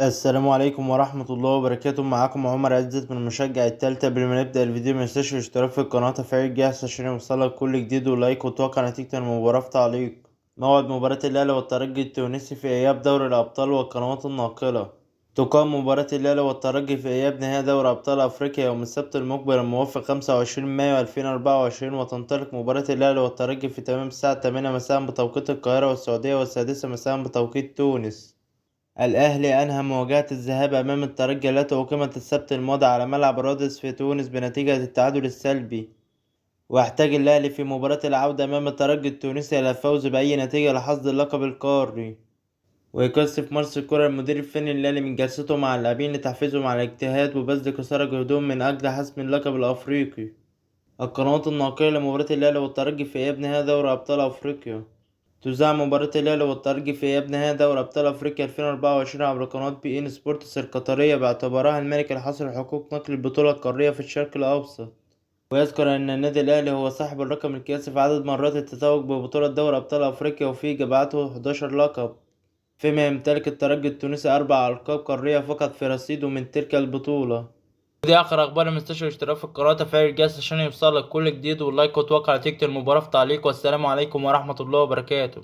السلام عليكم ورحمة الله وبركاته. معاكم عمر عزت من مشجع التالتة. قبل ما نبدأ الفيديو متنساش الاشتراك في القناة وتفعيل الجرس عشان يوصلك كل جديد، ولايك، وتوقع نتيجة المباراة في تعليق. موعد مباراة الأهلي والترجي التونسي في إياب دوري الأبطال والقنوات الناقلة. تقام مباراة الأهلي والترجي في إياب نهائي دوري أبطال أفريقيا يوم السبت المقبل الموافق 25 مايو 2024، وتنطلق مباراة الأهلي والترجي في تمام الساعة 8 مساء بتوقيت القاهرة والسعودية، والسادسة مساء بتوقيت تونس. الأهلي أنهى مواجهة الذهاب أمام الترجي التي أقيمت السبت الماضي على ملعب رادس في تونس بنتيجة التعادل السلبي، واحتاج الأهلي في مباراة العودة أمام الترجي التونسي إلى الفوز بأي نتيجة لحصد اللقب القاري. ويكثف مارس كولر المدير الفني الأهلي من جلسته مع اللاعبين لتحفيزهم على الاجتهاد وبذل قصارى جهدهم من أجل حسم اللقب الأفريقي. القنوات الناقلة لمباراة الأهلي والترجي في إياب نهائي دوري أبطال أفريقيا. تذاع مباراة الأهلي والترجي في إياب نهائي دوري أبطال أفريقيا 2024 عبر قناة بي إن سبورتس القطرية، باعتبارها الملك الحاصل على حقوق نقل البطولة القارية في الشرق الأوسط. ويذكر أن النادي الأهلي هو صاحب الرقم القياسي في عدد مرات التتوج ببطولة دوري أبطال أفريقيا، وفيه جمعته 11 لقب، فيما يمتلك الترجي التونسي 4 ألقاب قارية فقط في رصيده من تلك البطولة. دي آخر أخبار المستشفى. اشتراك في القناة وتفعيل الجرس عشان يوصلك كل جديد، واللايك، وتوقع نتيجة المباراة في تعليق. والسلام عليكم ورحمة الله وبركاته.